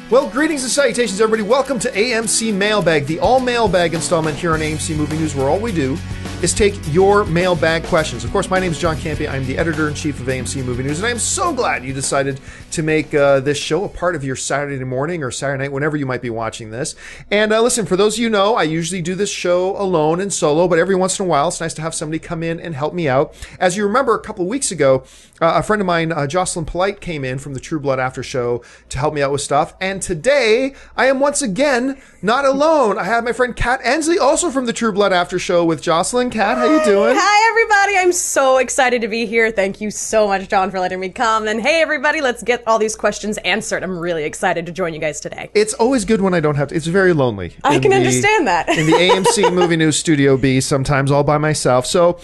Well, greetings and salutations, everybody. Welcome to AMC Mailbag, the all-mailbag installment here on AMC Movie News, where all we do is take your mailbag questions. Of course, my name is John Campea. I'm the editor-in-chief of AMC Movie News, and I am so glad you decided to make this show a part of your Saturday morning or Saturday night, whenever you might be watching this. And listen, for those of you who know, I usually do this show alone and solo, but every once in a while, it's nice to have somebody come in and help me out. As you remember, a couple of weeks ago, a friend of mine, Jocelyn Polite, came in from the True Blood After Show to help me out with stuff. And today, I am once again not alone. I have my friend Kat Ensley, also from the True Blood After Show with Jocelyn. Kat, how you doing? Hi, everybody. I'm so excited to be here. Thank you so much, John, for letting me come. And hey, everybody, let's get all these questions answered. I'm really excited to join you guys today. It's always good when I don't have to. It's very lonely. I can understand that. In the AMC Movie News Studio B, sometimes all by myself. So,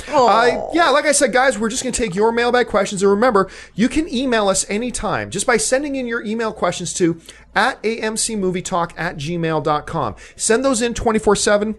yeah, like I said, guys, we're just going to take your mailbag questions. And remember, you can email us anytime just by sending in your email questions to @amcmovietalk@gmail.com. Send those in 24/7.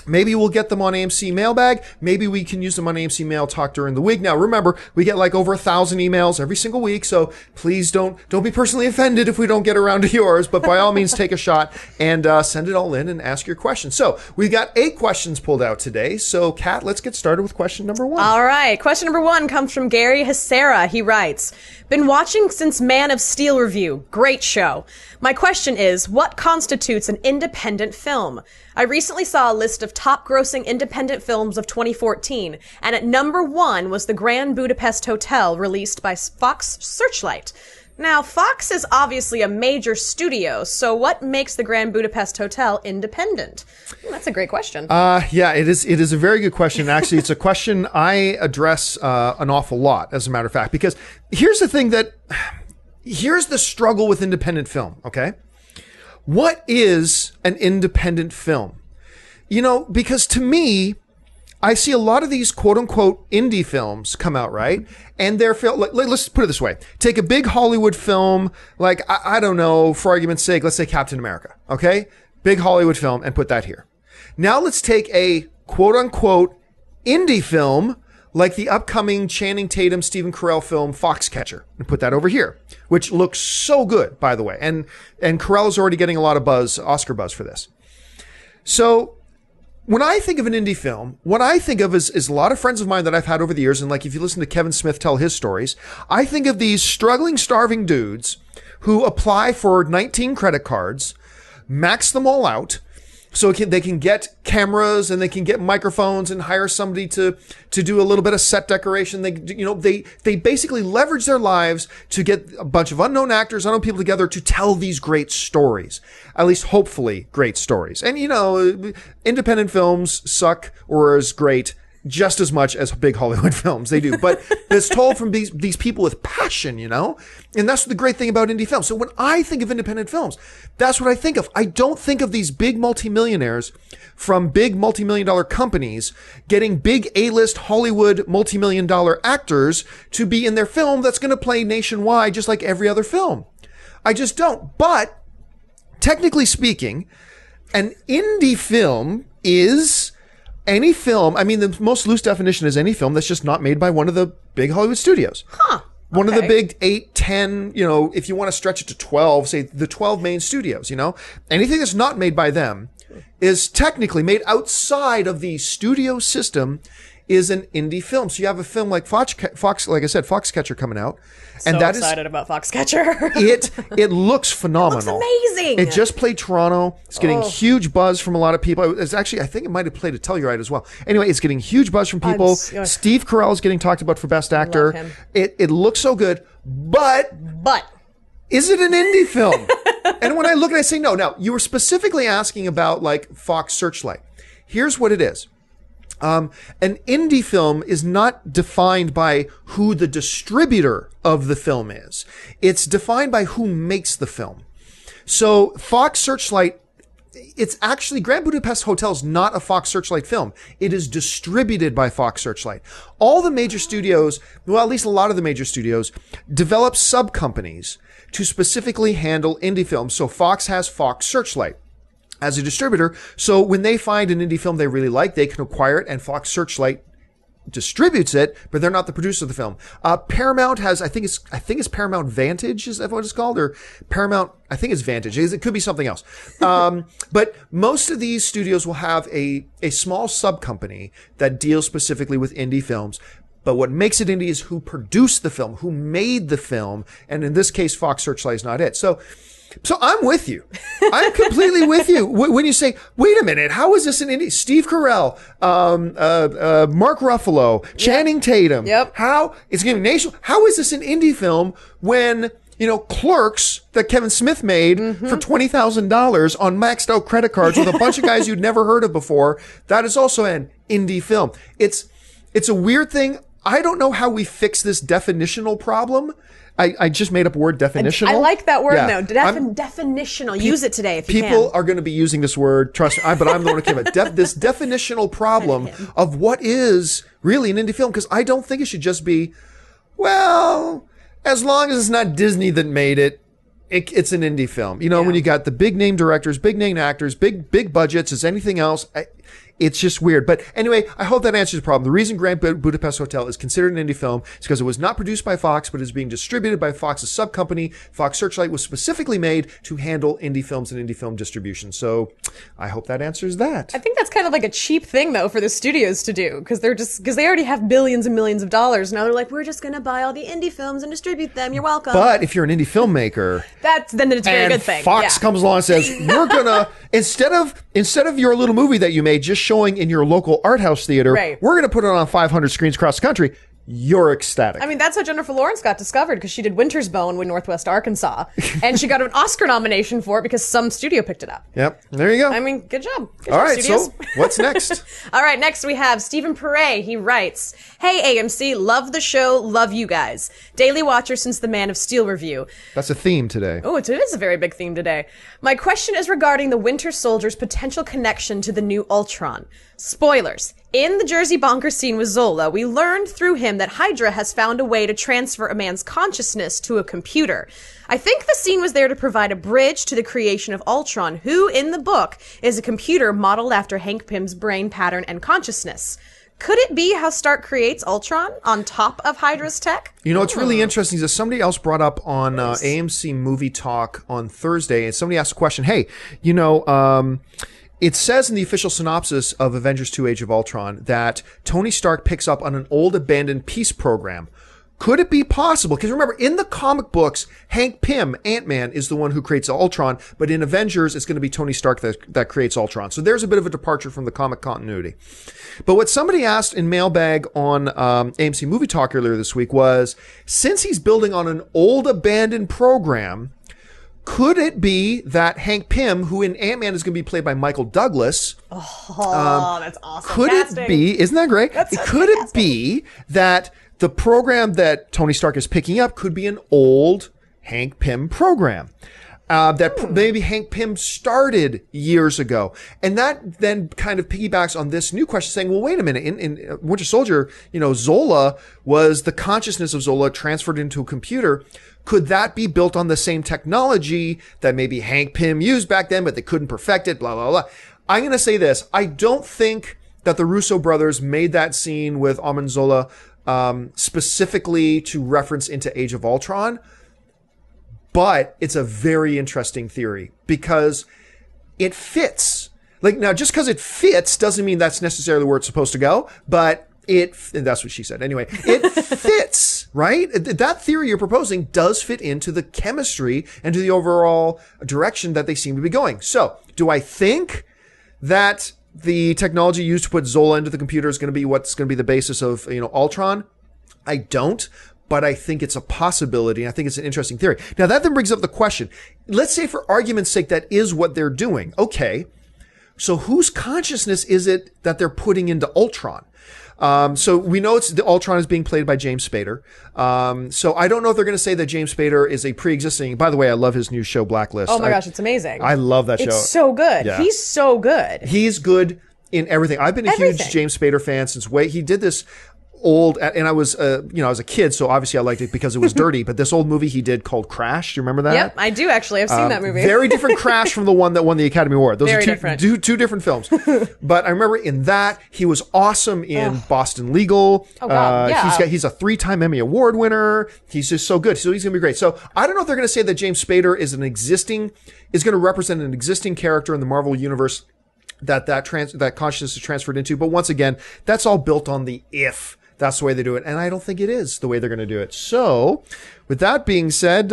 Maybe we'll get them on AMC Mailbag. Maybe we can use them on AMC Mail Talk during the week. Now, remember, we get like over 1,000 emails every single week, so please don't be personally offended if we don't get around to yours, but by all means, take a shot and send it all in and ask your questions. So, we've got 8 questions pulled out today. So, Kat, let's get started with question number 1. All right. Question number 1 comes from Garry Hasara. He writes, "Been watching since Man of Steel review. Great show. My question is, what constitutes an independent film? I recently saw a list of top-grossing independent films of 2014, and at number 1 was the Grand Budapest Hotel, released by Fox Searchlight. Now, Fox is obviously a major studio, so what makes the Grand Budapest Hotel independent?" That's a great question. Yeah, it is. It is a very good question. Actually, it's a question I address an awful lot, as a matter of fact, because here's the struggle with independent film, okay? What is an independent film? You know, because to me, I see a lot of these quote-unquote indie films come out, right? And they're let's put it this way. Take a big Hollywood film, like, I don't know, for argument's sake, let's say Captain America, okay? Big Hollywood film, and put that here. Now let's take a quote-unquote indie film, like the upcoming Channing Tatum, Stephen Carell film, Foxcatcher, and put that over here, which looks so good, by the way. And Carell is already getting a lot of buzz, Oscar buzz for this. So when I think of an indie film, what I think of is a lot of friends of mine that I've had over the years. And like, if you listen to Kevin Smith tell his stories, I think of these struggling, starving dudes who apply for 19 credit cards, max them all out, so they can get cameras and they can get microphones and hire somebody to do a little bit of set decoration. They basically leverage their lives to get a bunch of unknown actors, unknown people together to tell these great stories. At least hopefully great stories. And independent films suck or is great just as much as big Hollywood films. They do. But it's told from these people with passion, And that's the great thing about indie films. So when I think of independent films, that's what I think of. I don't think of these big multimillionaires from big multimillion-dollar companies getting big A-list Hollywood multimillion-dollar actors to be in their film that's going to play nationwide just like every other film. I just don't. But technically speaking, an indie film is any film. I mean, the most loose definition is any film that's just not made by one of the big Hollywood studios. Huh. One of the big 8, 10, if you want to stretch it to 12, say the 12 main studios, anything that's not made by them is technically made outside of the studio system is an indie film. So you have a film like Fox, like I said, Foxcatcher coming out. And so excited about Foxcatcher. It looks phenomenal. It looks amazing. It just played Toronto. It's getting huge buzz from a lot of people. It's actually, I think it might have played at Telluride as well. Anyway, it's getting huge buzz from people. Steve Carell is getting talked about for Best Actor. Love him. It looks so good, but is it an indie film? And when I look at it, I say no. Now, you were specifically asking about like Fox Searchlight. Here's what it is. An indie film is not defined by who the distributor of the film is. It's defined by who makes the film. So Fox Searchlight, it's actually Grand Budapest Hotel is not a Fox Searchlight film. It is distributed by Fox Searchlight. All the major studios, well, at least a lot of the major studios, develop sub-companies to specifically handle indie films. So Fox has Fox Searchlight as a distributor. So when they find an indie film they really like, they can acquire it, and Fox Searchlight distributes it, but they're not the producer of the film. Paramount has, I think it's Paramount Vantage, is that what it's called? Or Paramount, I think it's Vantage. It could be something else. But most of these studios will have a small sub-company that deals specifically with indie films. But what makes it indie is who produced the film, who made the film. And in this case, Fox Searchlight is not it. So I'm with you. I'm completely with you. When you say, wait a minute, how is this an indie? Steve Carell, Mark Ruffalo, Channing Tatum. Yep. How is this an indie film when, Clerks that Kevin Smith made for $20,000 on maxed out credit cards with a bunch of guys you'd never heard of before, that is also an indie film. It's a weird thing. I don't know how we fix this definitional problem. I just made up a word, definitional. I like that word, though. Definitional. Use it today if you can. People are going to be using this word, trust me, but I'm the one who came up with this definitional problem of what is really an indie film, because I don't think it should just be, well, as long as it's not Disney that made it, it's an indie film. When you got the big name directors, big name actors, big budgets, is anything else? It's just weird. But anyway, I hope that answers the problem. The reason Grand Budapest Hotel is considered an indie film is because it was not produced by Fox, but is being distributed by Fox's sub-company. Fox Searchlight was specifically made to handle indie films and indie film distribution. So I hope that answers that. I think that's kind of like a cheap thing, though, for the studios to do, because they already have billions and millions of dollars. Now they're like, we're just going to buy all the indie films and distribute them. You're welcome. But if you're an indie filmaker, then it's a very good thing. Fox comes along and says, we're going to, instead of your little movie that you made just showing in your local art house theater, we're going to put it on 500 screens across the country. You're ecstatic. I mean, that's how Jennifer Lawrence got discovered, because she did Winter's Bone with Northwest Arkansas, and she got an Oscar nomination for it because some studio picked it up. Yep, there you go. I mean, good job. All right, studios. so what's next? All right, next we have Stephen Perret. He writes, "Hey AMC, love the show, love you guys. Daily watcher since the Man of Steel review." That's a theme today. Oh, it is a very big theme today. My question is regarding the Winter Soldier's potential connection to the new Ultron. Spoilers. In the Jersey Bonker scene with Zola, we learned through him that HYDRA has found a way to transfer a man's consciousness to a computer. I think the scene was there to provide a bridge to the creation of Ultron, who, in the book, is a computer modeled after Hank Pym's brain pattern and consciousness. Could it be how Stark creates Ultron on top of HYDRA's tech? It's really interesting is somebody else brought up on AMC Movie Talk on Thursday, and somebody asked a question, hey, it says in the official synopsis of Avengers 2 Age of Ultron that Tony Stark picks up on an old abandoned peace program. Could it be possible? Because remember, in the comic books, Hank Pym, Ant-Man, is the one who creates Ultron, but in Avengers, it's going to be Tony Stark that creates Ultron. So there's a bit of a departure from the comic continuity. But what somebody asked in Mailbag on AMC Movie Talk earlier this week was, since he's building on an old abandoned program, could it be that Hank Pym, who in Ant-Man is going to be played by Michael Douglas? Oh, that's awesome. Could it be, isn't that great? Could it be that the program that Tony Stark is picking up could be an old Hank Pym program? That maybe Hank Pym started years ago. And that then kind of piggybacks on this new question saying, well, wait a minute. In Winter Soldier, Zola was the consciousness of Zola transferred into a computer. Could that be built on the same technology that maybe Hank Pym used back then, but they couldn't perfect it, blah, blah, blah. I'm going to say this. I don't think that the Russo brothers made that scene with Armin Zola specifically to reference into Age of Ultron. But it's a very interesting theory because it fits. Now, just because it fits doesn't mean that's necessarily where it's supposed to go, but and that's what she said. Anyway, it fits, right? That theory you're proposing does fit into the chemistry and to the overall direction that they seem to be going. So, do I think that the technology used to put Zola into the computer is going to be what's going to be the basis of, Ultron? I don't. But I think it's a possibility, and I think it's an interesting theory. Now, that then brings up the question. Let's say, for argument's sake, that is what they're doing. Okay, so whose consciousness is it that they're putting into Ultron? So we know the Ultron is being played by James Spader. So I don't know if they're going to say that James Spader is a pre-existing. By the way, I love his new show, Blacklist. Oh my gosh, it's amazing. I love that show. It's so good. Yeah. He's so good. He's good in everything. I've been a huge James Spader fan since he did this old, and I was, I was a kid, so obviously I liked it because it was dirty. But this old movie he did called Crash. Do you remember that? Yep, I do actually. I've seen that movie. Very different Crash from the one that won the Academy Award. Those Very are different. Two different films. But I remember in that he was awesome in Boston Legal. Oh God, yeah. He's a 3-time Emmy Award winner. He's just so good. So he's gonna be great. So I don't know if they're gonna say that James Spader is going to represent an existing character in the Marvel universe that consciousness is transferred into. But once again, that's all built on the if. That's the way they do it. And I don't think it is the way they're going to do it. So with that being said,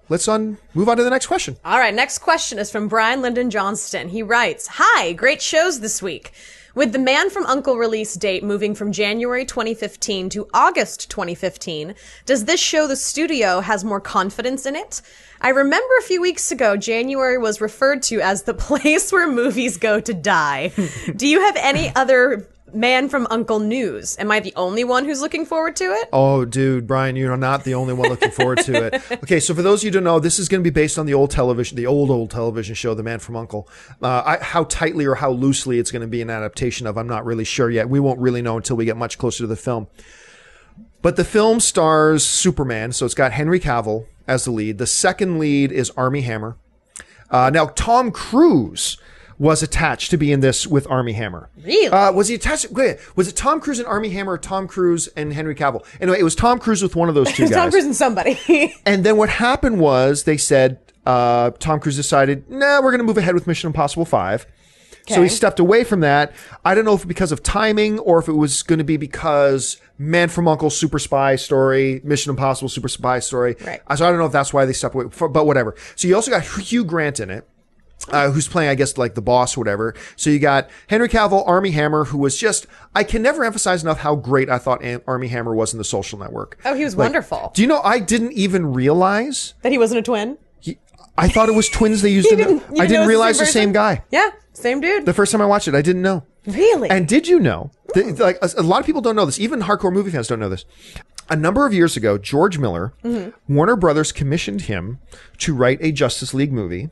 let's move on to the next question. All right. Next question is from Brian Lyndon Johnston. He writes, "Hi, great shows this week. With The Man from U.N.C.L.E. release date moving from January 2015 to August 2015, does this show the studio has more confidence in it? I remember a few weeks ago, January was referred to as the place where movies go to die. Do you have any other Man from U.N.C.L.E. news? Am I the only one who's looking forward to it?" Oh, dude, Brian, you're not the only one looking forward to it. Okay, so for those of you who don't know, this is going to be based on the old television show, The Man from U.N.C.L.E. How tightly or how loosely it's going to be an adaptation of, I'm not really sure yet. We won't really know until we get much closer to the film. But the film stars Superman, so it's got Henry Cavill as the lead. The second lead is Armie Hammer. Now, Tom Cruise was attached to be in this with Armie Hammer. Really? Was he attached? Wait, was it Tom Cruise and Armie Hammer, or Tom Cruise and Henry Cavill? Anyway, it was Tom Cruise with one of those two guys. Tom Cruise and somebody. And then what happened was they said, Tom Cruise decided, we're going to move ahead with Mission Impossible 5. Okay. So he stepped away from that. I don't know if because of timing or if it was going to be because Man from U.N.C.L.E. super spy story, Mission Impossible super spy story. Right. So I don't know if that's why they stepped away, but whatever. So you also got Hugh Grant in it. Who's playing, I guess, like the boss or whatever. So you got Henry Cavill, Armie Hammer, who was just, I can never emphasize enough how great I thought Armie Hammer was in The Social Network. Oh, he was wonderful. Do you know, I didn't even realize that he wasn't a twin? I thought it was twins they used. I didn't realize the same guy. Yeah, same dude. The first time I watched it, I didn't know. Really? And did you know, like a lot of people don't know this, even hardcore movie fans don't know this. A number of years ago, George Miller, Warner Brothers commissioned him to write a Justice League movie.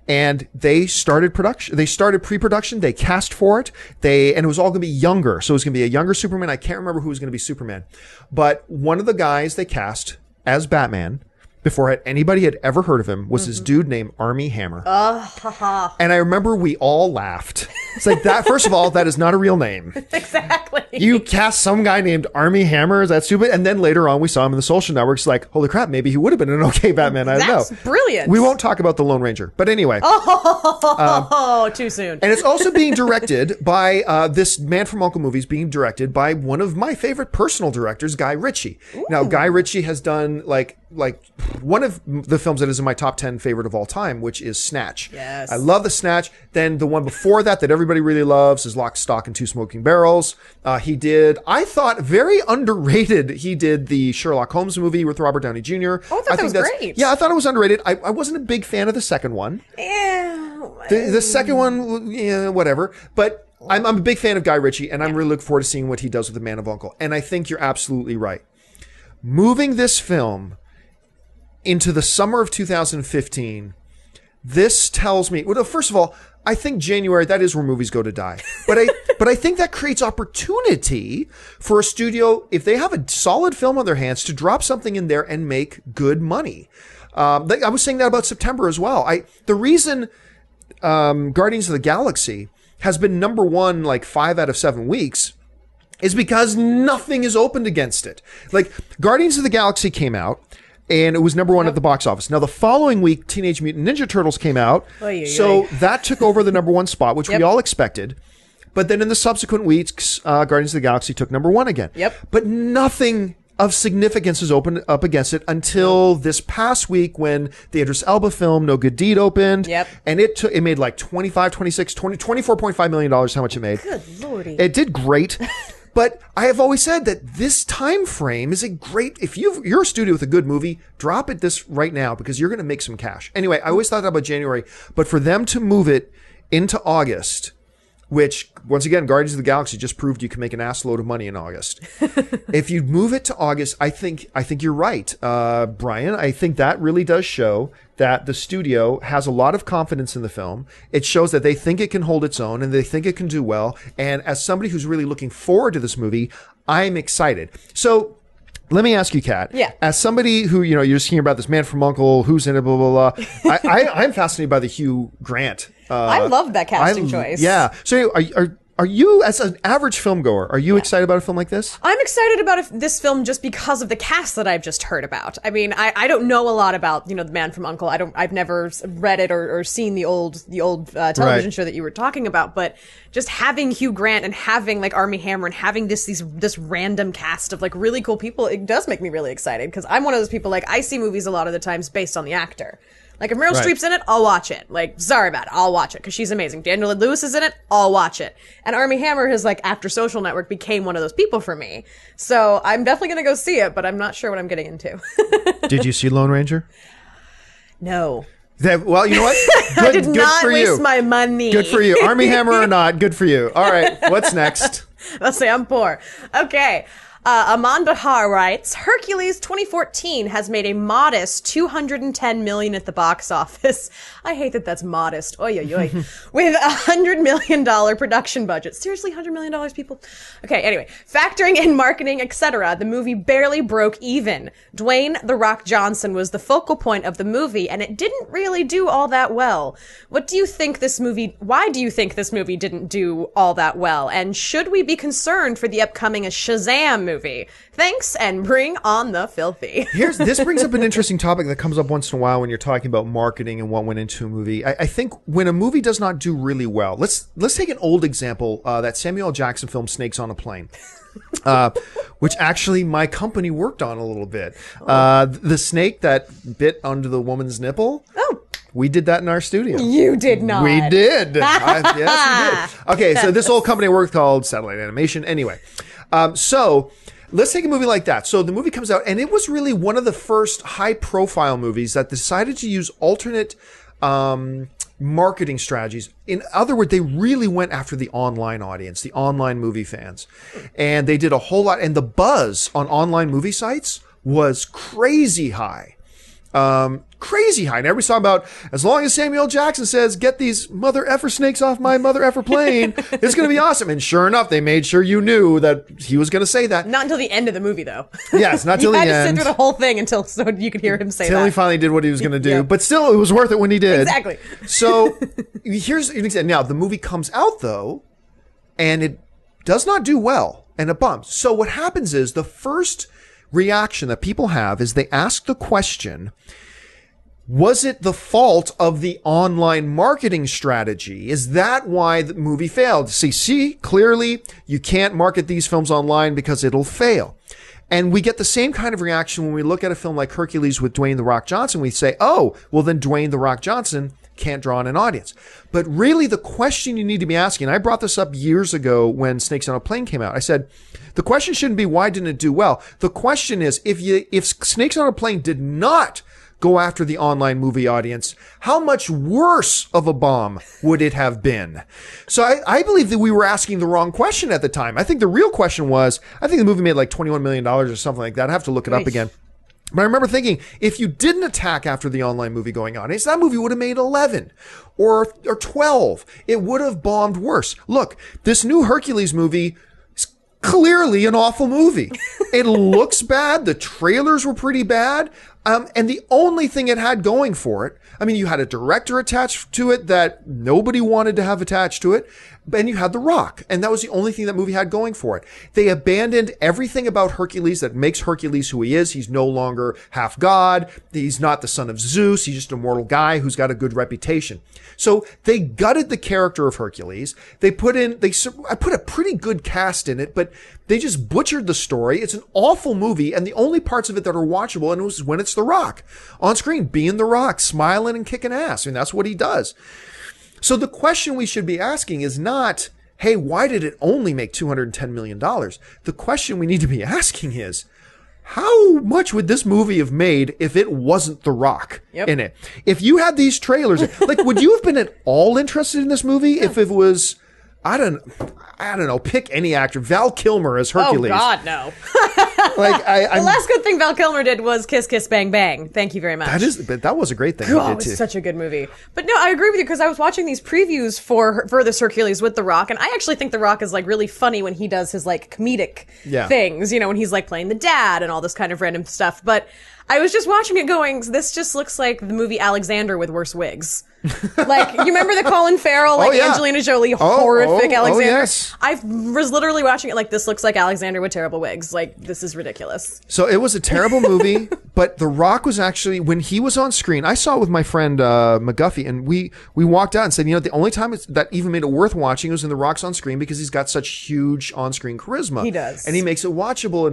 And they started production. They started pre-production. They cast for it. And it was all going to be younger. So it was going to be a younger Superman. I can't remember who was going to be Superman. But one of the guys they cast as Batman, before anybody had ever heard of him, was this dude named Armie Hammer. And I remember we all laughed. It's like that. First of all, that is not a real name. Exactly. You cast some guy named Armie Hammer. Is that stupid? And then later on, we saw him in The Social Network. It's like, holy crap, maybe he would have been an okay Batman. I don't know. That's brilliant. We won't talk about the Lone Ranger. But anyway. Too soon. And it's also being directed by, this Man from U.N.C.L.E. movie is being directed by one of my favorite personal directors, Guy Ritchie. Ooh. Now, Guy Ritchie has done like one of the films that is in my top 10 favorite of all time, which is Snatch. Yes. I love the Snatch. Then the one before that everybody really loves is Lock, Stock, and Two Smoking Barrels. He did, I thought, very underrated. He did the Sherlock Holmes movie with Robert Downey Jr. Oh, I thought that was great. Yeah, I thought it was underrated. I wasn't a big fan of the second one. Yeah. The second one, yeah, whatever. But I'm a big fan of Guy Ritchie, and I'm really looking forward to seeing what he does with The Man of U.N.C.L.E. And I think you're absolutely right. Moving this film into the summer of 2015, this tells me, well, first of all, I think January, that is where movies go to die. But I think that creates opportunity for a studio, if they have a solid film on their hands, to drop something in there and make good money. I was saying that about September as well. The reason Guardians of the Galaxy has been number one like 5 out of 7 weeks is because nothing is opened against it. Like, Guardians of the Galaxy came out, and it was number one at the box office. Now, the following week, Teenage Mutant Ninja Turtles came out. So that took over the number one spot, which we all expected. But then in the subsequent weeks, Guardians of the Galaxy took number one again. But nothing of significance is opened up against it until this past week when the Idris Elba film, No Good Deed, opened. And it made like 25, 26, 20, $24.5 million, how much it made. Good lordy. It did great. But I have always said that this time frame is a great, if you're a studio with a good movie, drop it this right now because you're going to make some cash. Anyway, I always thought that about January, but for them to move it into August, which once again, Guardians of the Galaxy just proved you can make an ass load of money in August. If you move it to August, I think you're right, Brian. I think that really does show that the studio has a lot of confidence in the film. It shows that they think it can hold its own and they think it can do well. And as somebody who's really looking forward to this movie, I'm excited. So let me ask you, Kat. Yeah. As somebody who, you're just hearing about this Man from U.N.C.L.E., who's in it, blah, blah, blah. I'm fascinated by the Hugh Grant. I love that casting choice. Yeah. So are you, as an average film goer, are you excited about a film like this? I'm excited about this film just because of the cast that I've just heard about. I mean, I don't know a lot about, The Man from U.N.C.L.E. I've never read it or seen the old television show that you were talking about, but just having Hugh Grant and having like Armie Hammer and having this random cast of like really cool people, it does make me really excited because I'm one of those people, like, I see movies a lot of the times based on the actor. Like, if Meryl Streep's in it, I'll watch it. Like, sorry about it, I'll watch it, because she's amazing. Daniel Day-Lewis is in it, I'll watch it. And Armie Hammer, his, like, after Social Network, became one of those people for me. So, I'm definitely gonna go see it, but I'm not sure what I'm getting into. Did you see Lone Ranger? No. Well, you know what? Good, I did not waste my money. Good for you. Armie Hammer or not, good for you. All right, what's next? Let's say I'm poor. Okay. Aman Bahar writes, Hercules 2014 has made a modest $210 million at the box office. I hate that that's modest. Oy, oy, oy. With a $100 million production budget. Seriously, $100 million, people? Okay, anyway. Factoring in marketing, etc., the movie barely broke even. Dwayne "The Rock" Johnson was the focal point of the movie, and it didn't really do all that well. Why do you think this movie didn't do all that well? And should we be concerned for the upcoming Shazam movie? Thanks, and bring on the filthy. This brings up an interesting topic that comes up once in a while when you're talking about marketing and what went into a movie. I think when a movie does not do really well, let's take an old example, that Samuel L. Jackson film Snakes on a Plane. Which actually my company worked on a little bit. The snake that bit under the woman's nipple. Oh. We did that in our studio. You did not. We did. Yes, we did. Okay, so this old company worked called Satellite Animation. Anyway, so let's take a movie like that. So the movie comes out, and it was really one of the first high-profile movies that decided to use alternate marketing strategies. In other words, they really went after the online audience, the online movie fans. And they did a whole lot. And the buzz on online movie sites was crazy high. Crazy high. And everybody's talking about, as long as Samuel L. Jackson says, get these mother effer snakes off my mother effer plane, it's going to be awesome. And sure enough, they made sure you knew that he was going to say that. Not until the end of the movie, though. Yes, not till the end. You had to sit through the whole thing until so you could hear him say that. Until he finally did what he was going to do. Yep. But still, it was worth it when he did. Exactly. So here's an example. Now, the movie comes out, though, and it does not do well, and it bumps. So what happens is the first reaction that people have is they ask the question, was it the fault of the online marketing strategy? Is that why the movie failed? See, clearly you can't market these films online because it'll fail. And we get the same kind of reaction when we look at a film like Hercules with Dwayne "The Rock" Johnson. We say, oh, well then Dwayne "The Rock" Johnson can't draw in an audience. But really the question you need to be asking, and I brought this up years ago when Snakes on a Plane came out. I said, the question shouldn't be why didn't it do well? The question is, if Snakes on a Plane did not go after the online movie audience, how much worse of a bomb would it have been? So I believe that we were asking the wrong question at the time. I think the real question was, I think the movie made like $21 million or something like that. I have to look it up again. But I remember thinking, if you didn't attack after the online movie going audience, that movie would have made 11 or 12. It would have bombed worse. Look, this new Hercules movie is clearly an awful movie. It looks bad. The trailers were pretty bad. And the only thing it had going for it, I mean, you had a director attached to it that nobody wanted to have attached to it, and you had The Rock. And that was the only thing that movie had going for it. They abandoned everything about Hercules that makes Hercules who he is. He's no longer half god. He's not the son of Zeus. He's just a mortal guy who's got a good reputation. So they gutted the character of Hercules. I put a pretty good cast in it, but they just butchered the story. It's an awful movie, and the only parts of it that are watchable, and it was when it's The Rock on screen, being The Rock, smiling and kicking ass. I mean, that's what he does. So the question we should be asking is not, hey, why did it only make $210 million? The question we need to be asking is, how much would this movie have made if it wasn't The Rock in it? If you had these trailers, like, would you have been at all interested in this movie if it was, I don't know, pick any actor, Val Kilmer as Hercules? Oh, God, no. Like The last good thing Val Kilmer did was Kiss Kiss Bang Bang. Thank you very much. that was a great thing. Oh, it's such a good movie. But no, I agree with you because I was watching these previews for this Hercules with The Rock, and I actually think The Rock is like really funny when he does his like comedic things, you know, when he's like playing the dad and all this kind of random stuff. But I was just watching it going, this just looks like the movie Alexander with worse wigs. Like, you remember the Colin Farrell, like Angelina Jolie, horrific Alexander? Yes. I was literally watching it like, this looks like Alexander with terrible wigs. Like, this is ridiculous. So it was a terrible movie, but The Rock was actually, when he was on screen, I saw it with my friend McGuffey, and we walked out and said, you know, the only time that even made it worth watching was when The Rock's on screen because he's got such huge on-screen charisma. He does. And he makes it watchable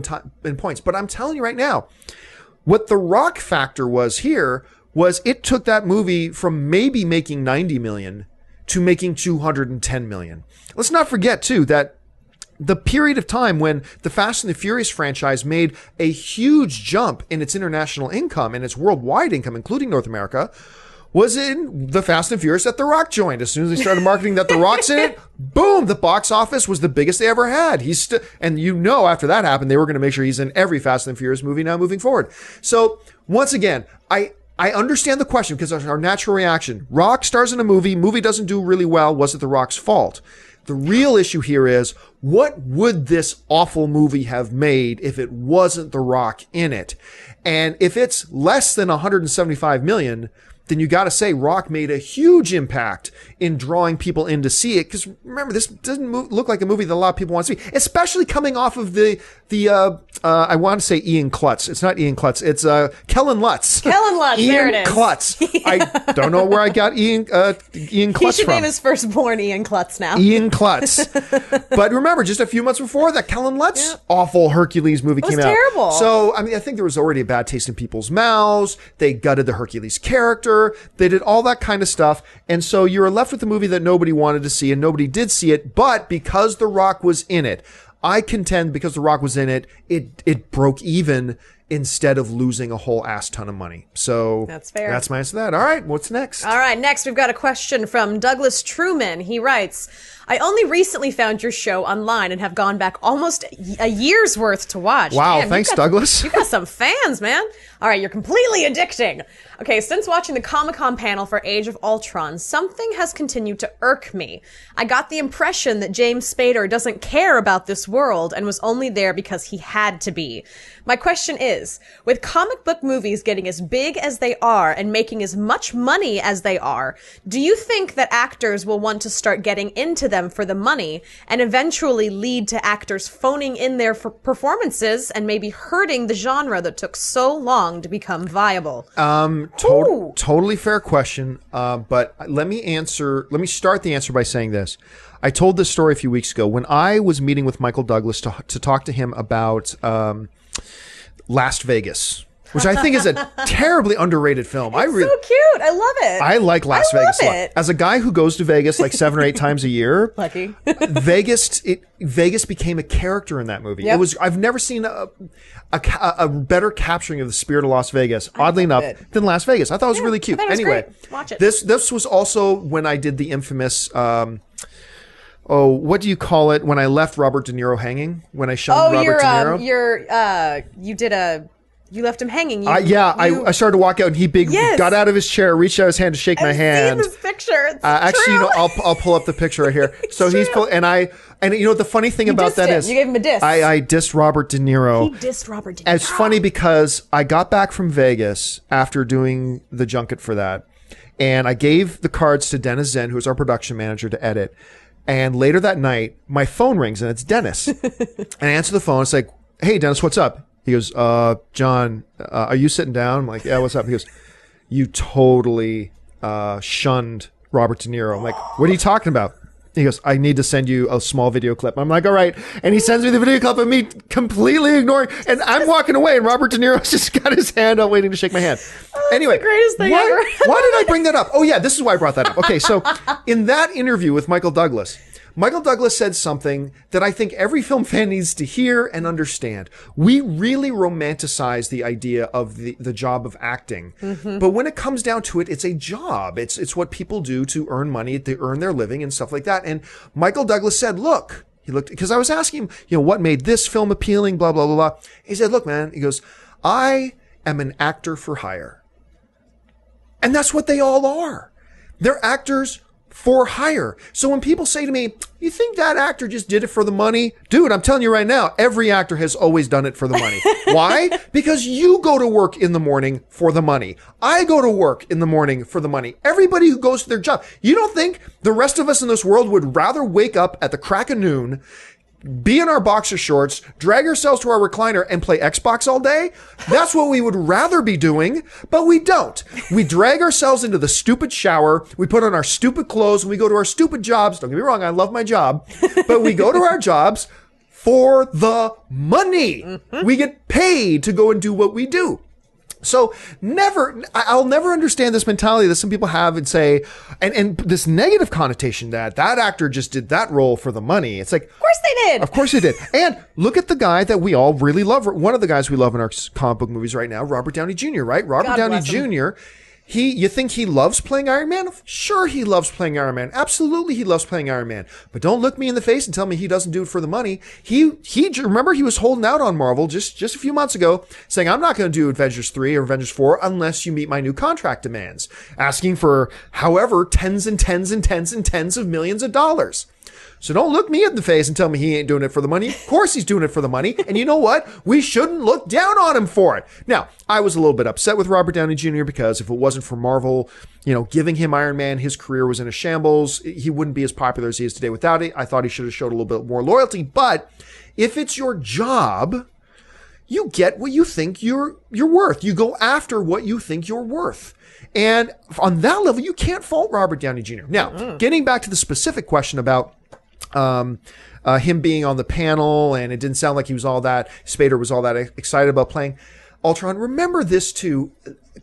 in points. But I'm telling you right now, what the Rock factor was here was it took that movie from maybe making 90 million to making 210 million. Let's not forget too that the period of time when the Fast and the Furious franchise made a huge jump in its international income and its worldwide income, including North America, was in the Fast and Furious that The Rock joined. As soon as they started marketing that The Rock's in it, boom, the box office was the biggest they ever had. And you know, after that happened, they were going to make sure he's in every Fast and Furious movie now moving forward. So once again, I understand the question because our natural reaction. Rock stars in a movie doesn't do really well. Was it The Rock's fault? The real issue here is, what would this awful movie have made if it wasn't The Rock in it? And if it's less than 175 million, then you got to say Rock made a huge impact in drawing people in to see it. Because remember, this doesn't look like a movie that a lot of people want to see, especially coming off of I want to say Ian Klutz. It's not Ian Klutz. It's Kellen Lutz. Kellen Lutz. Ian there it is. Klutz. I don't know where I got Ian Klutz He should from. name his firstborn Ian Klutz now. Ian Klutz. But remember, just a few months before that, Kellen Lutz awful Hercules movie came out. Terrible. So, I mean, I think there was already a bad taste in people's mouths. They gutted the Hercules character. They did all that kind of stuff. And so you're left with a movie that nobody wanted to see, and nobody did see it. But because The Rock was in it, I contend because The Rock was in it, it broke even instead of losing a whole ass ton of money. So that's fair. That's my answer to that. All right, what's next? All right, next we've got a question from Douglas Truman. He writes, I only recently found your show online and have gone back almost a year's worth to watch. Wow, Damn, thanks, Douglas. You got some fans, man. All right, you're completely addicting. Okay, since watching the Comic-Con panel for Age of Ultron, something has continued to irk me. I got the impression that James Spader doesn't care about this world and was only there because he had to be. My question is, with comic book movies getting as big as they are and making as much money as they are, do you think that actors will want to start getting into them for the money and eventually lead to actors phoning in their performances and maybe hurting the genre that took so long to become viable? Totally fair question. But let me start the answer by saying this. I told this story a few weeks ago when I was meeting with Michael Douglas to talk to him about Las Vegas, which I think is a terribly underrated film. It's so cute. I love it. I like Las Vegas a lot. It. As a guy who goes to Vegas like 7 or 8 times a year, lucky. Vegas became a character in that movie. Yep. I've never seen a better capturing of the spirit of Las Vegas, oddly enough, than Las Vegas. I thought it was really cute. Anyway, great. Watch it. This was also when I did the infamous what do you call it when I left Robert De Niro hanging? When I shunned Robert De Niro? You left him hanging. I started to walk out, and he got out of his chair, reached out his hand to shake my hand. I've seen this picture. It's actually, true. you know, I'll pull up the picture right here. So he's and you know the funny thing about that is you gave him a diss. I dissed Robert De Niro. He dissed Robert De Niro. It's funny because I got back from Vegas after doing the junket for that, and I gave the cards to Dennis Zen, who was our production manager, to edit. And later that night, my phone rings, and it's Dennis. And I answer the phone. It's like, "Hey, Dennis, what's up?" He goes, John, are you sitting down? I'm like, yeah, what's up? He goes, you totally shunned Robert De Niro. I'm like, what are you talking about? He goes, I need to send you a small video clip. I'm like, all right. And he sends me the video clip of me completely ignoring, and I'm walking away, and Robert De Niro's just got his hand out waiting to shake my hand. Anyway, the greatest thing ever. Why did I bring that up? Oh, yeah, this is why I brought that up. Okay, so in that interview with Michael Douglas said something that I think every film fan needs to hear and understand. We really romanticize the idea of the job of acting. Mm-hmm. But when it comes down to it, it's a job. It's what people do to earn money, to earn their living and stuff like that. And Michael Douglas said, look, He looked, because I was asking him, what made this film appealing, blah, blah, blah, blah. He said, look, man, he goes, I am an actor for hire. And that's what they all are. They're actors for hire. So when people say to me, you think that actor just did it for the money? Dude, I'm telling you right now, every actor has always done it for the money. Why? Because you go to work in the morning for the money. I go to work in the morning for the money. Everybody who goes to their job. You don't think the rest of us in this world would rather wake up at the crack of noon, be in our boxer shorts, drag ourselves to our recliner, and play Xbox all day? That's what we would rather be doing, but we don't. We drag ourselves into the stupid shower, we put on our stupid clothes, and we go to our stupid jobs. Don't get me wrong, I love my job, but we go to our jobs for the money. Mm-hmm. We get paid to go and do what we do. So I'll never understand this mentality that some people have and say, and this negative connotation that actor just did that role for the money. It's like, of course they did. Of course they did. And look at the guy that we all really love. One of the guys we love in our comic book movies right now, Robert Downey Jr., right? Robert Downey Jr., you think he loves playing Iron Man? Sure, he loves playing Iron Man. Absolutely, he loves playing Iron Man. But don't look me in the face and tell me he doesn't do it for the money. Remember, he was holding out on Marvel just a few months ago, saying, I'm not going to do Avengers 3 or Avengers 4 unless you meet my new contract demands, asking for, however, tens and tens and tens and tens of millions of dollars. So don't look me in the face and tell me he ain't doing it for the money. Of course he's doing it for the money. And you know what? We shouldn't look down on him for it. Now, I was a little bit upset with Robert Downey Jr. because if it wasn't for Marvel, giving him Iron Man, his career was in a shambles. He wouldn't be as popular as he is today without it. I thought he should have showed a little bit more loyalty. But if it's your job, you get what you think you're worth. You go after what you think you're worth. And on that level, you can't fault Robert Downey Jr. Now, getting back to the specific question about him being on the panel, and it didn't sound like Spader was all that excited about playing Ultron. Remember this too,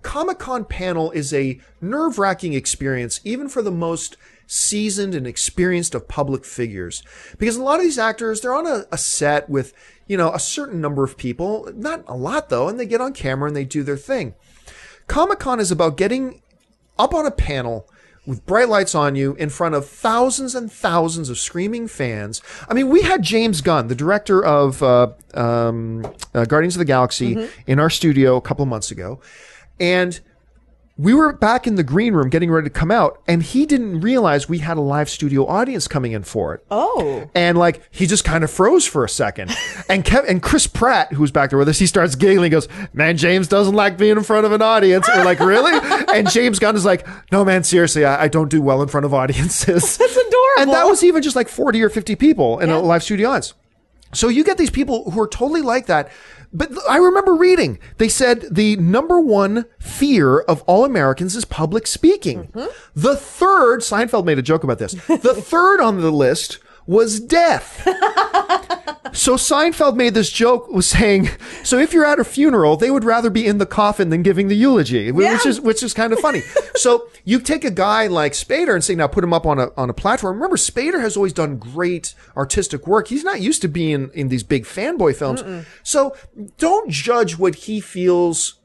Comic-Con panel is a nerve-wracking experience, even for the most seasoned and experienced of public figures. Because a lot of these actors, they're on a set with, a certain number of people, not a lot though, and they get on camera and they do their thing. Comic-Con is about getting up on a panel with bright lights on you in front of thousands and thousands of screaming fans. I mean, we had James Gunn, the director of Guardians of the Galaxy, in our studio a couple of months ago. And we were back in the green room getting ready to come out, and he didn't realize we had a live studio audience coming in for it. Oh. And he just kind of froze for a second. And Chris Pratt, who's back there with us, he starts giggling, goes, man, James doesn't like being in front of an audience. We're like, really? And James Gunn is like, no, man, seriously, I don't do well in front of audiences. That's adorable. And that was even just 40 or 50 people in a live studio audience. So you get these people who are totally like that. But I remember reading, they said the number one fear of all Americans is public speaking. Mm-hmm. The third, Seinfeld made a joke about this, the third on the list was death. So Seinfeld made this joke, was saying, so if you're at a funeral, they would rather be in the coffin than giving the eulogy, which is kind of funny. So you take a guy like Spader and say, now put him up on a platform. Remember, Spader has always done great artistic work. He's not used to being in these big fanboy films. Mm-mm. So don't judge what he feels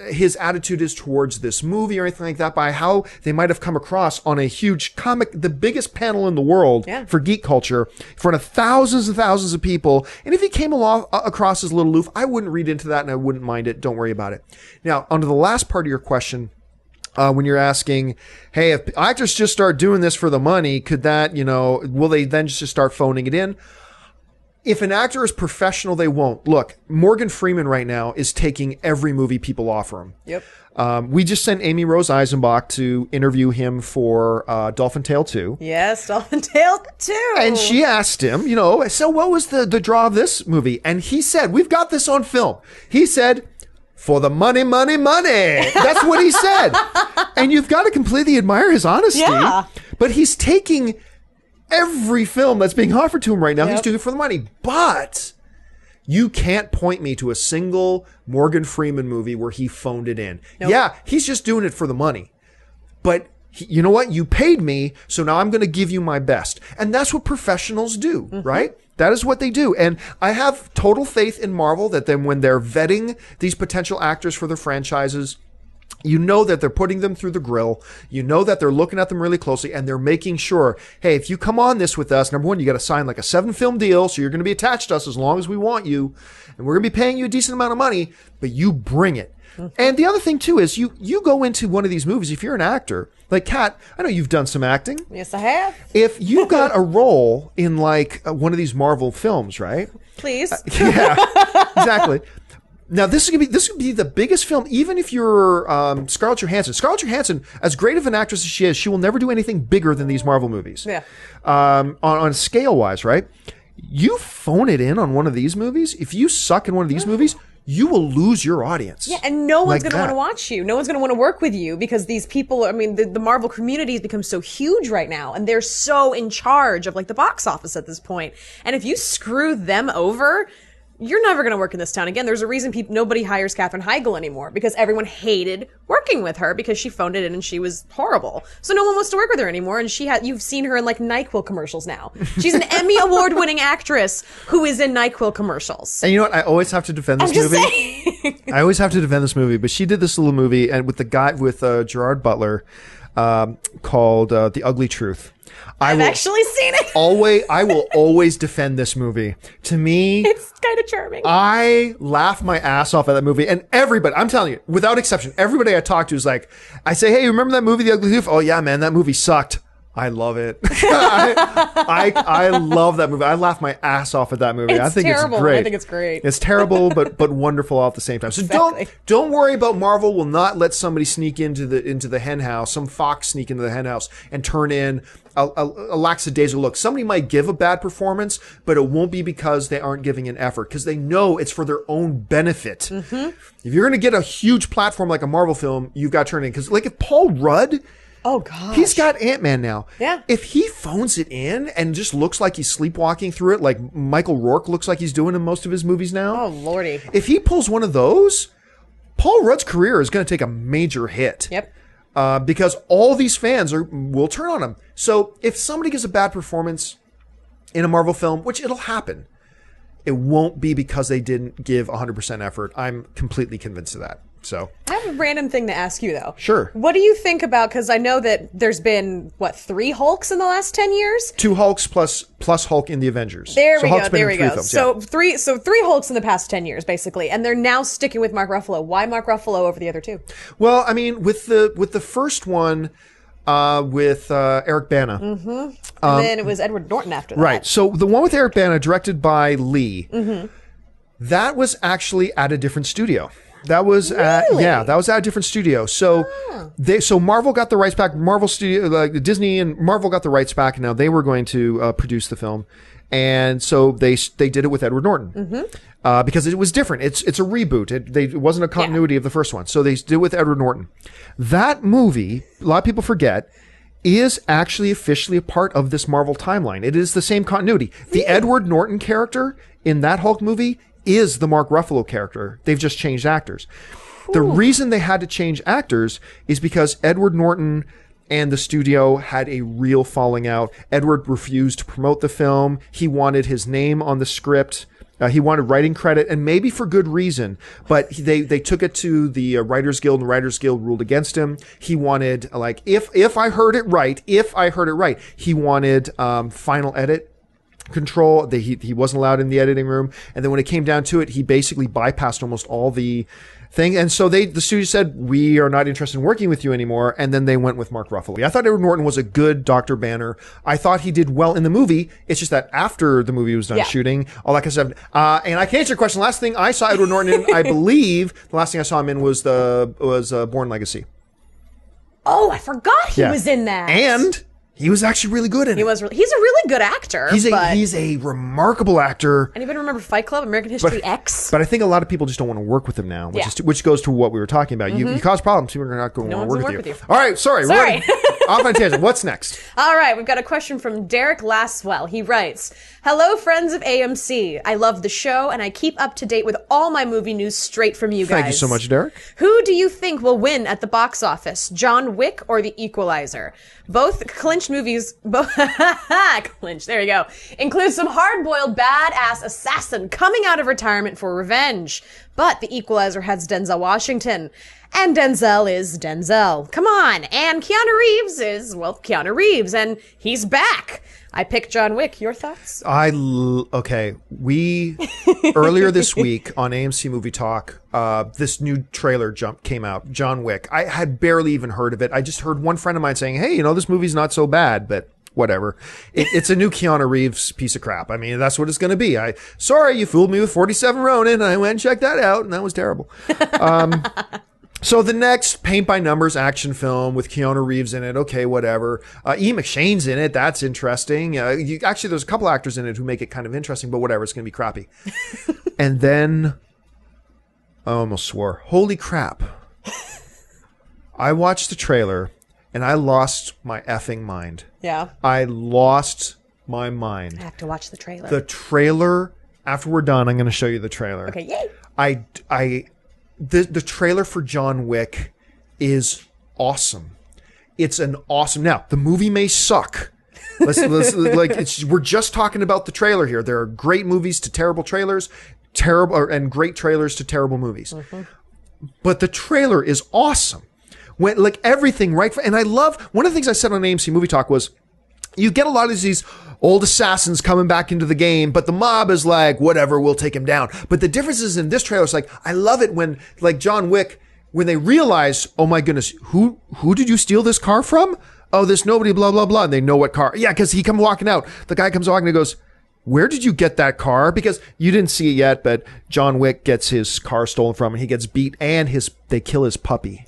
his attitude is towards this movie or anything like that by how they might have come across on a huge the biggest panel in the world for geek culture, in front of thousands and thousands of people. And if he came across as a little aloof, I wouldn't read into that and I wouldn't mind it. Don't worry about it. Now, onto the last part of your question, when you're asking, hey, if actors just start doing this for the money, could that, will they then just start phoning it in? If an actor is professional, they won't. Look, Morgan Freeman right now is taking every movie people offer him. Yep. We just sent Amy Rose Eisenbach to interview him for Dolphin Tale 2. Yes, Dolphin Tale 2. And she asked him, so what was the draw of this movie? And he said, we've got this on film. He said, for the money, money, money. That's what he said. And you've got to completely admire his honesty. Yeah. But he's taking every film that's being offered to him right now, he's doing it for the money. But you can't point me to a single Morgan Freeman movie where he phoned it in. Nope. Yeah, he's just doing it for the money. But you know what? You paid me, so now I'm going to give you my best. And that's what professionals do, right? That is what they do. And I have total faith in Marvel that then when they're vetting these potential actors for their franchises, You know that they're putting them through the grill. You know that they're looking at them really closely, and they're making sure, hey, if you come on this with us, number one, you got to sign like a 7-film deal, so you're going to be attached to us as long as we want you, and we're going to be paying you a decent amount of money, but you bring it. And the other thing, too, is you go into one of these movies, if you're an actor, like Kat, I know you've done some acting. Yes, I have. If you got a role in like one of these Marvel films, right? Please. Yeah, exactly. Now, this would be the biggest film, even if you're Scarlett Johansson. Scarlett Johansson, as great of an actress as she is, she will never do anything bigger than these Marvel movies. Yeah. On scale-wise, right? You phone it in on one of these movies, if you suck in one of these movies, you will lose your audience. Yeah, and no one's like going to want to watch you. No one's going to want to work with you because these people, I mean, the Marvel community has become so huge right now, and they're so in charge of like the box office at this point. And if you screw them over, you're never going to work in this town again. There's a reason nobody hires Katherine Heigl anymore, because everyone hated working with her because she phoned it in and she was horrible. So no one wants to work with her anymore. And you've seen her in like NyQuil commercials now. She's an Emmy Award winning actress who is in NyQuil commercials. And you know what? I always have to defend this movie. I always have to defend this movie, but she did this little movie and with the guy, with Gerard Butler, called The Ugly Truth. I've actually seen it. I will always defend this movie. To me, it's kind of charming. I laugh my ass off at that movie, and everybody, I'm telling you, without exception, everybody I talk to is like, I say, hey, remember that movie, The Ugly Truth? Oh yeah, man, that movie sucked. I love it. I love that movie. I laugh my ass off at that movie. It's I think terrible. it's great. I think it's great. It's terrible, but wonderful all at the same time. So Exactly. don't worry about Marvel. Will not let somebody sneak into the hen house, some fox sneak into the hen house and turn in a lackadaisical look. Somebody might give a bad performance, but it won't be because they aren't giving an effort, because they know it's for their own benefit. Mm-hmm. If you're going to get a huge platform like a Marvel film, you've got to turn in. Because like if Paul Rudd, oh gosh, he's got Ant-Man now. Yeah. If he phones it in and just looks like he's sleepwalking through it, like Michael Rourke looks like he's doing in most of his movies now. Oh lordy. If he pulls one of those, Paul Rudd's career is going to take a major hit. Yep. Because all these fans will turn on him. So if somebody gives a bad performance in a Marvel film, which it'll happen, it won't be because they didn't give 100% effort. I'm completely convinced of that. So I have a random thing to ask you though. Sure. What do you think about, because I know that there's been, 3 Hulks in the last 10 years? 2 Hulks plus Hulk in the Avengers. There so we Hulk's go. been There in we 3 go. films, So three Hulks in the past 10 years, basically, and they're now sticking with Mark Ruffalo. Why Mark Ruffalo over the other 2? Well, I mean, with the first one, with Eric Bana. Mm-hmm. And then it was Edward Norton after that. Right. So the one with Eric Bana, directed by Lee, that was actually at a different studio. That was that was at a different studio. So so Marvel got the rights back. Marvel Studio, like Disney and Marvel got the rights back. And now they were going to produce the film, and so they did it with Edward Norton because it was different. It's a reboot. It wasn't a continuity of the first one. So they did it with Edward Norton. That movie, a lot of people forget, is actually officially a part of this Marvel timeline. It is the same continuity. The Edward Norton character in that Hulk movie is the Mark Ruffalo character. They've just changed actors. The reason they had to change actors is because Edward Norton and the studio had a real falling out. Edward refused to promote the film. He wanted his name on the script. He wanted writing credit, and maybe for good reason, but they took it to the Writers Guild, and the Writers Guild ruled against him. He wanted, like, if I heard it right, he wanted final edit control. He wasn't allowed in the editing room, and then when it came down to it, he basically bypassed almost all the thing. And so the studio said, we are not interested in working with you anymore. And then they went with Mark Ruffalo. I thought Edward Norton was a good Dr. Banner. I thought he did well in the movie. It's just that after the movie was done shooting, all that kind of stuff. And I can answer your question. Last thing I saw Edward Norton in, I believe the last thing I saw him in was Bourne Legacy. Oh, I forgot he was in that. And he was actually really good in it. He's a really good actor. He's a remarkable actor. Anybody remember Fight Club, American History X? But I think a lot of people just don't want to work with him now, which goes to what we were talking about. You cause problems, people are not going to want to work with you. All right, sorry. Off on a tangent. What's next? All right, we've got a question from Derek Laswell. He writes, "Hello, friends of AMC. I love the show, and I keep up to date with all my movie news straight from you guys. Thank you so much, Derek. Who do you think will win at the box office, John Wick or The Equalizer? Both clinched movies, clinched, there you go, include some hard-boiled badass assassin coming out of retirement for revenge. But The Equalizer has Denzel Washington. And Denzel is Denzel. Come on. And Keanu Reeves is, well, Keanu Reeves. And he's back. I picked John Wick. Your thoughts? Okay. We, earlier this week on AMC Movie Talk, this new trailer came out, John Wick. I had barely even heard of it. I just heard one friend of mine saying, hey, you know, this movie's not so bad, but whatever. It's a new Keanu Reeves piece of crap. I mean, that's what it's going to be. Sorry, you fooled me with 47 Ronin. I went and checked that out, and that was terrible. So the next paint-by-numbers action film with Keanu Reeves in it, okay, whatever. E. McShane's in it. That's interesting. Actually, there's a couple actors in it who make it kind of interesting, but whatever. It's going to be crappy. And then, I almost swore. Holy crap. I watched the trailer, and I lost my effing mind. Yeah. I lost my mind. I have to watch the trailer. The trailer, after we're done, I'm going to show you the trailer. Okay, yay. The trailer for John Wick is awesome. It's an awesome. Now, the movie may suck. We're just talking about the trailer here. There are great movies to terrible trailers, and great trailers to terrible movies. Mm-hmm. But the trailer is awesome. Everything right. And I love, one of the things I said on AMC Movie Talk was, you get a lot of these old assassins coming back into the game, but the mob is like, whatever, we'll take him down. But the difference is in this trailer, it's like, I love it when, like John Wick, when they realize, oh my goodness, who did you steal this car from? Oh, this nobody, blah, blah, blah. And they know what car. Yeah, because he comes walking out. The guy comes walking and goes, where did you get that car? Because you didn't see it yet, but John Wick gets his car stolen from him. He gets beat, and they kill his puppy.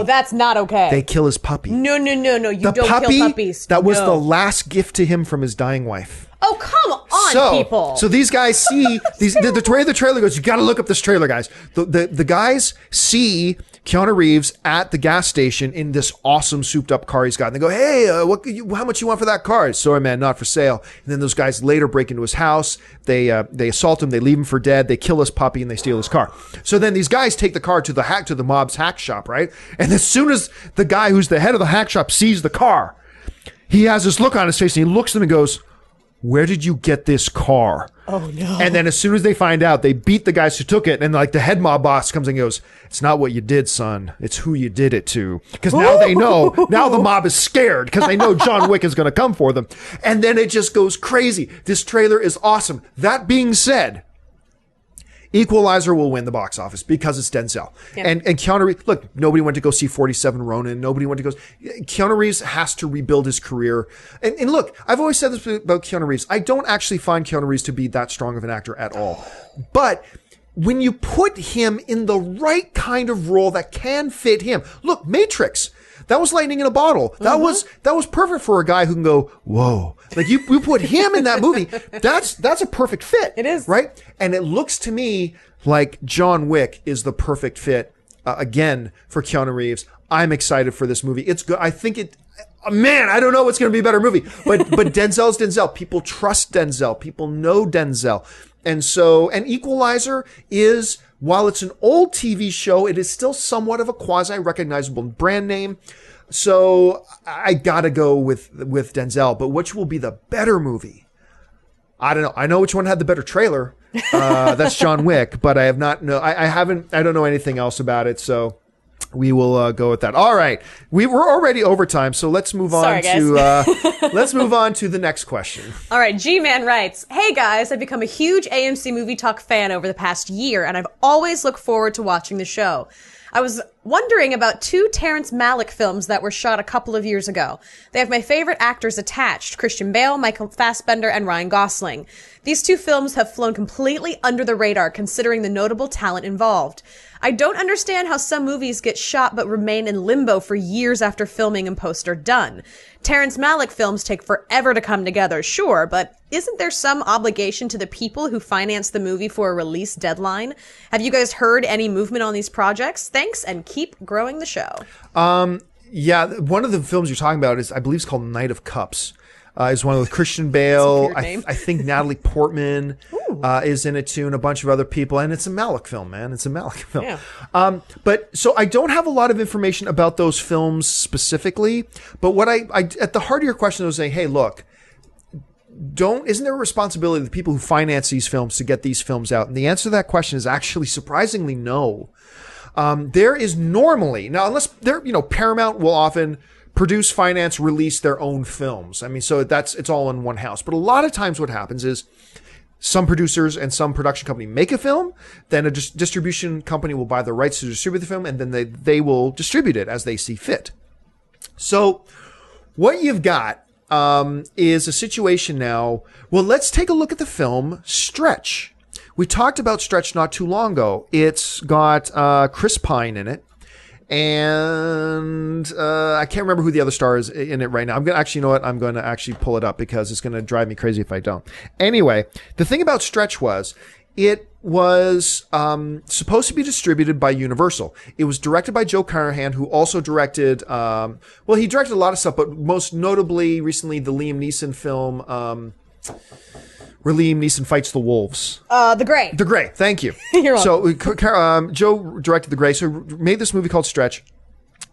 That's not okay. They kill his puppy. No. You don't kill puppies. That was the last gift to him from his dying wife. Oh, come on, people. So these guys see the way the trailer goes, you got to look up this trailer, guys. The guys see Keanu Reeves at the gas station in this awesome souped up car he's got. And they go, hey, how much you want for that car? Sorry, man, not for sale. And then those guys later break into his house. They assault him. They leave him for dead. They kill his puppy and they steal his car. So then these guys take the car to the mob's hack shop, right? And as soon as the guy who's the head of the hack shop sees the car, he has this look on his face and he looks at them and goes, where did you get this car? Oh, no. And then as soon as they find out, they beat the guys who took it. And like the head mob boss comes and goes, it's not what you did, son. It's who you did it to. Because now they know. Now the mob is scared because they know John Wick is going to come for them. And then it just goes crazy. This trailer is awesome. That being said, Equalizer will win the box office because it's Denzel. Yeah. And Keanu Reeves, look, nobody went to go see 47 Ronin. Nobody went to go. Keanu Reeves has to rebuild his career. And look, I've always said this about Keanu Reeves. I don't actually find Keanu Reeves to be that strong of an actor at all. But when you put him in the right kind of role that can fit him, look, Matrix. That was lightning in a bottle. That was perfect for a guy who can go, whoa. Like you put him in that movie. That's a perfect fit. It is. Right? And it looks to me like John Wick is the perfect fit, again, for Keanu Reeves. I'm excited for this movie. It's good. I think man, I don't know what's going to be a better movie, but Denzel's Denzel. People trust Denzel. People know Denzel. And Equalizer is, while it's an old TV show, it is still somewhat of a quasi-recognizable brand name. So I gotta go with Denzel. But which will be the better movie? I don't know. I know which one had the better trailer. That's John Wick. But I have not. No, I don't know anything else about it. So we will go with that. All right, we're already over time, so let's move on let's move on to the next question. All right, G-Man writes, hey guys, I've become a huge AMC Movie Talk fan over the past year, and I've always looked forward to watching the show. I was wondering about two Terrence Malick films that were shot a couple of years ago. They have my favorite actors attached, Christian Bale, Michael Fassbender, and Ryan Gosling. These two films have flown completely under the radar considering the notable talent involved. I don't understand how some movies get shot but remain in limbo for years after filming and post are done. Terrence Malick films take forever to come together, sure, but isn't there some obligation to the people who finance the movie for a release deadline? Have you guys heard any movement on these projects? Thanks, and keep growing the show. Yeah, one of the films you're talking about is, I believe it's called Night of Cups. Is one with Christian Bale. I think Natalie Portman is in it too, and a bunch of other people. And it's a Malick film, man. It's a Malick film. Yeah. But so I don't have a lot of information about those films specifically. But what I at the heart of your question was saying, hey, look, isn't there a responsibility of the people who finance these films to get these films out? And the answer to that question is actually surprisingly no. There is normally, now unless Paramount will often produce, finance, release their own films. I mean, so it's all in one house. But a lot of times what happens is some producers and some production company make a film, then a distribution company will buy the rights to distribute the film, and then they will distribute it as they see fit. So what you've got is a situation now. Well, let's take a look at the film Stretch. We talked about Stretch not too long ago. It's got Chris Pine in it. And I can't remember who the other star is in it right now. I'm going to actually pull it up because it's going to drive me crazy if I don't. Anyway, the thing about Stretch was it was supposed to be distributed by Universal. It was directed by Joe Carnahan, who also directed he directed a lot of stuff, but most notably recently the Liam Neeson film where Liam Neeson fights the wolves. The Grey. The Grey. Thank you. You're welcome. So Joe directed The Grey, so made this movie called Stretch.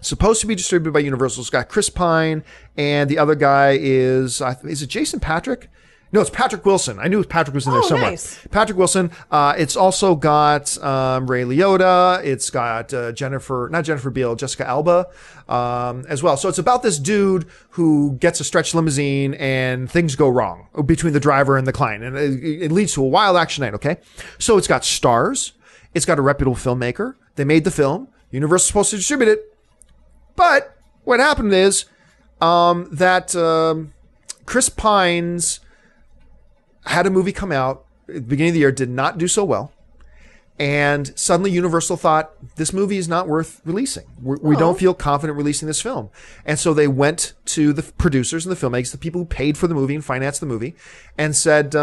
Supposed to be distributed by Universal. It's got Chris Pine, and the other guy is it Jason Patrick? No, it's Patrick Wilson. I knew Patrick was in there somewhere. Nice. Patrick Wilson. It's also got Ray Liotta. It's got Jessica Alba as well. So it's about this dude who gets a stretch limousine and things go wrong between the driver and the client. And it leads to a wild action night, okay? So it's got stars. It's got a reputable filmmaker. They made the film. Universal's supposed to distribute it. But what happened is that Chris Pine's had a movie come out at the beginning of the year, did not do so well. And suddenly Universal thought, this movie is not worth releasing. We don't feel confident releasing this film. And so they went to the producers and the filmmakers, the people who paid for the movie and financed the movie, and said,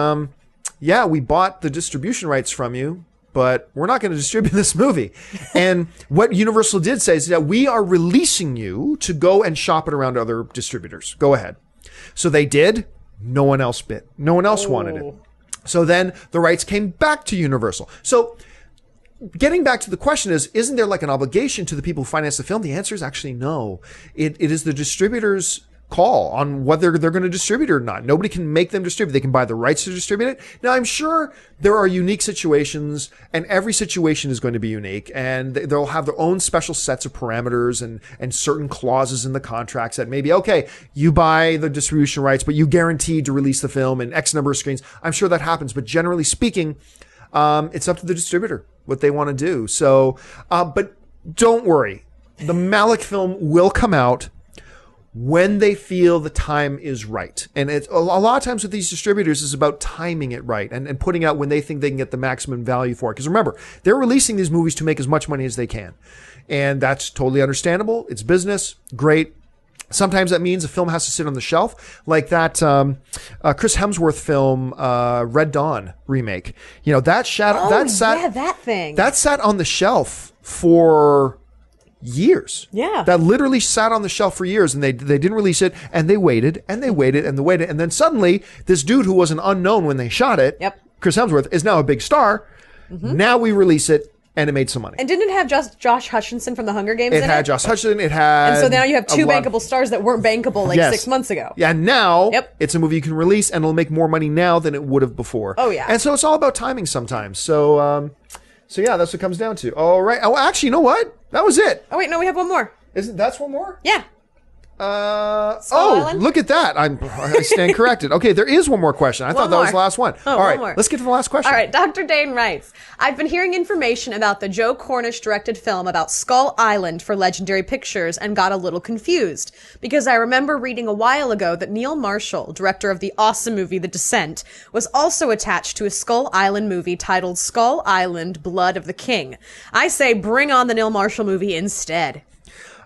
yeah, we bought the distribution rights from you, but we're not going to distribute this movie. And what Universal did say is that we are releasing you to go and shop it around to other distributors. Go ahead. So they did. No one else bid. No one else wanted it. So then the rights came back to Universal. So getting back to the question isn't there like an obligation to the people who finance the film? The answer is actually no. It is the distributor's call on whether they're going to distribute it or not. Nobody can make them distribute. They can buy the rights to distribute it. Now, I'm sure there are unique situations, and every situation is going to be unique, and they'll have their own special sets of parameters and certain clauses in the contracts that maybe, okay, you buy the distribution rights, but you guaranteed to release the film in X number of screens. I'm sure that happens, but generally speaking, it's up to the distributor what they want to do. So, but don't worry. The Malick film will come out when they feel the time is right. And it's a lot of times with these distributors is about timing it right and putting out when they think they can get the maximum value for it. Because remember, they're releasing these movies to make as much money as they can. And that's totally understandable. It's business. Great. Sometimes that means a film has to sit on the shelf, like that Chris Hemsworth film, Red Dawn remake. You know, that sat on the shelf for years. Yeah. That literally sat on the shelf for years, and they didn't release it, and they waited, and they waited, and they waited, and then suddenly this dude who was an unknown when they shot it, Chris Hemsworth, is now a big star. Mm-hmm. Now we release it, and it made some money. And didn't it have just Josh Hutcherson from The Hunger Games in it? It had Josh Hutcherson. It had... And so now you have two bankable stars that weren't bankable 6 months ago. Yeah, now it's a movie you can release, and it'll make more money now than it would have before. Oh, yeah. And so it's all about timing sometimes. So yeah, that's what it comes down to. All right. Oh, actually, you know what? That was it. Oh, wait, no, we have one more. That's one more? Yeah. Island? Look at that. I stand corrected. Okay, there is one more question. I thought that was the last one. Oh, all right, one more. Let's get to the last question. All right, Dr. Dane writes, I've been hearing information about the Joe Cornish directed film about Skull Island for Legendary Pictures and got a little confused because I remember reading a while ago that Neil Marshall, director of the awesome movie The Descent, was also attached to a Skull Island movie titled Skull Island: Blood of the King. I say bring on the Neil Marshall movie instead.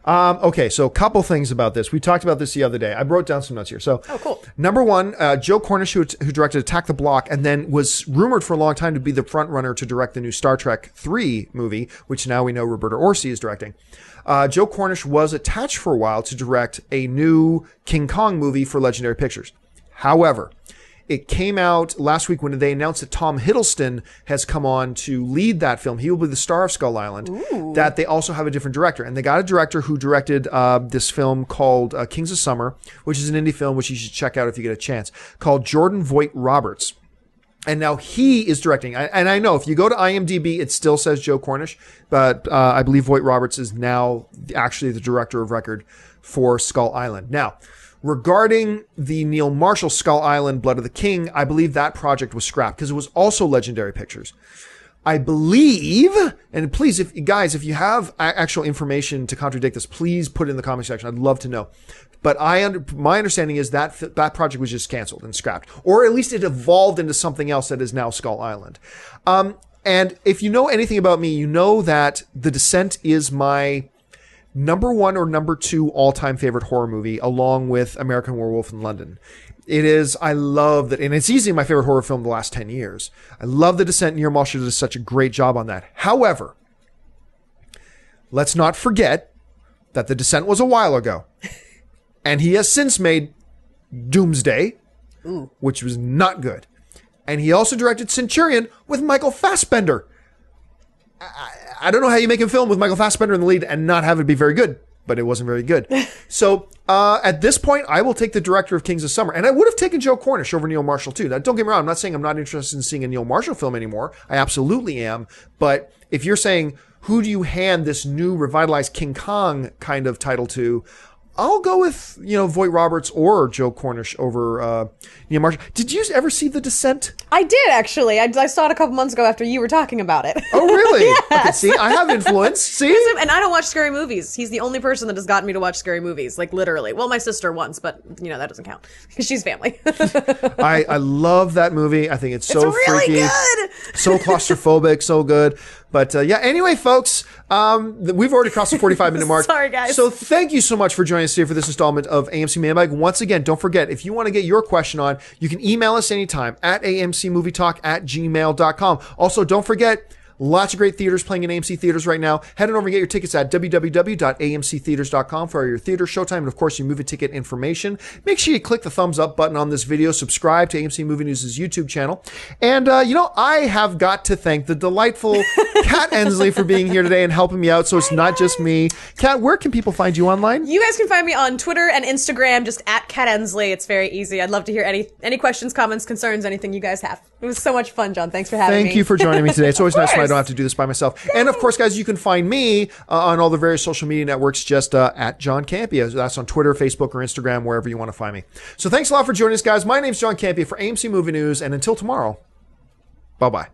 Okay, so a couple things about this. We talked about this the other day. I wrote down some notes here. So, cool. Number one, Joe Cornish, who directed Attack the Block and then was rumored for a long time to be the front runner to direct the new Star Trek 3 movie, which now we know Roberta Orci is directing. Joe Cornish was attached for a while to direct a new King Kong movie for Legendary Pictures. However, It came out last week when they announced that Tom Hiddleston has come on to lead that film. He will be the star of Skull Island. Ooh. That they also have a different director. And they got a director who directed this film called Kings of Summer, which is an indie film, which you should check out if you get a chance, called Jordan Voight Roberts. And now he is directing. And I know if you go to IMDb, it still says Joe Cornish, but I believe Voight Roberts is now actually the director of record for Skull Island. Now, regarding the Neil Marshall Skull Island Blood of the King, I believe that project was scrapped because it was also Legendary Pictures. I believe, and please, if you have actual information to contradict this, please put it in the comment section. I'd love to know. But my understanding is that that project was just canceled and scrapped, or at least it evolved into something else that is now Skull Island. And if you know anything about me, you know that The Descent is my number 1 or number 2 all-time favorite horror movie, along with American Werewolf in London. It is, I love that, and it's easily my favorite horror film of the last 10 years. I love The Descent. Neil Marshall does such a great job on that. However, let's not forget that The Descent was a while ago. And he has since made Doomsday, which was not good. And he also directed Centurion with Michael Fassbender. I don't know how you make a film with Michael Fassbender in the lead and not have it be very good, but it wasn't very good. So at this point, I will take the director of Kings of Summer. And I would have taken Joe Cornish over Neil Marshall too. Now, don't get me wrong. I'm not saying I'm not interested in seeing a Neil Marshall film anymore. I absolutely am. But if you're saying, who do you hand this new revitalized King Kong kind of title to? I'll go with, Voight Roberts or Joe Cornish over Neil Marshall. Did you ever see The Descent? I did, actually. I saw it a couple months ago after you were talking about it. Oh, really? Yes. Okay, see, I have influence. See? And I don't watch scary movies. He's the only person that has gotten me to watch scary movies, like literally. Well, my sister once, but, that doesn't count because she's family. I love that movie. I think it's so really freaky. Good. So claustrophobic, so good. But anyway, folks, we've already crossed the 45-minute mark. Sorry, guys. So thank you so much for joining us today for this installment of AMC Mailbag. Once again, don't forget, if you want to get your question on, you can email us anytime at amcmovietalk@gmail.com. Also, don't forget, lots of great theaters playing in AMC theaters right now. Head on over and get your tickets at www.amctheaters.com for your theater showtime and, of course, your movie ticket information. Make sure you click the thumbs up button on this video. Subscribe to AMC Movie News' YouTube channel. And, I have got to thank the delightful Kat Ensley for being here today and helping me out so it's not just me. Kat, where can people find you online? You guys can find me on Twitter and Instagram, just at Kat Ensley. It's very easy. I'd love to hear any questions, comments, concerns, anything you guys have. It was so much fun, John. Thanks for having me. Thank you for joining me today. It's always nice when I don't have to do this by myself. Yay. And of course, guys, you can find me on all the various social media networks, just at John Campia. That's on Twitter, Facebook, or Instagram, wherever you want to find me. So thanks a lot for joining us, guys. My name's John Campia for AMC Movie News, and until tomorrow, bye-bye.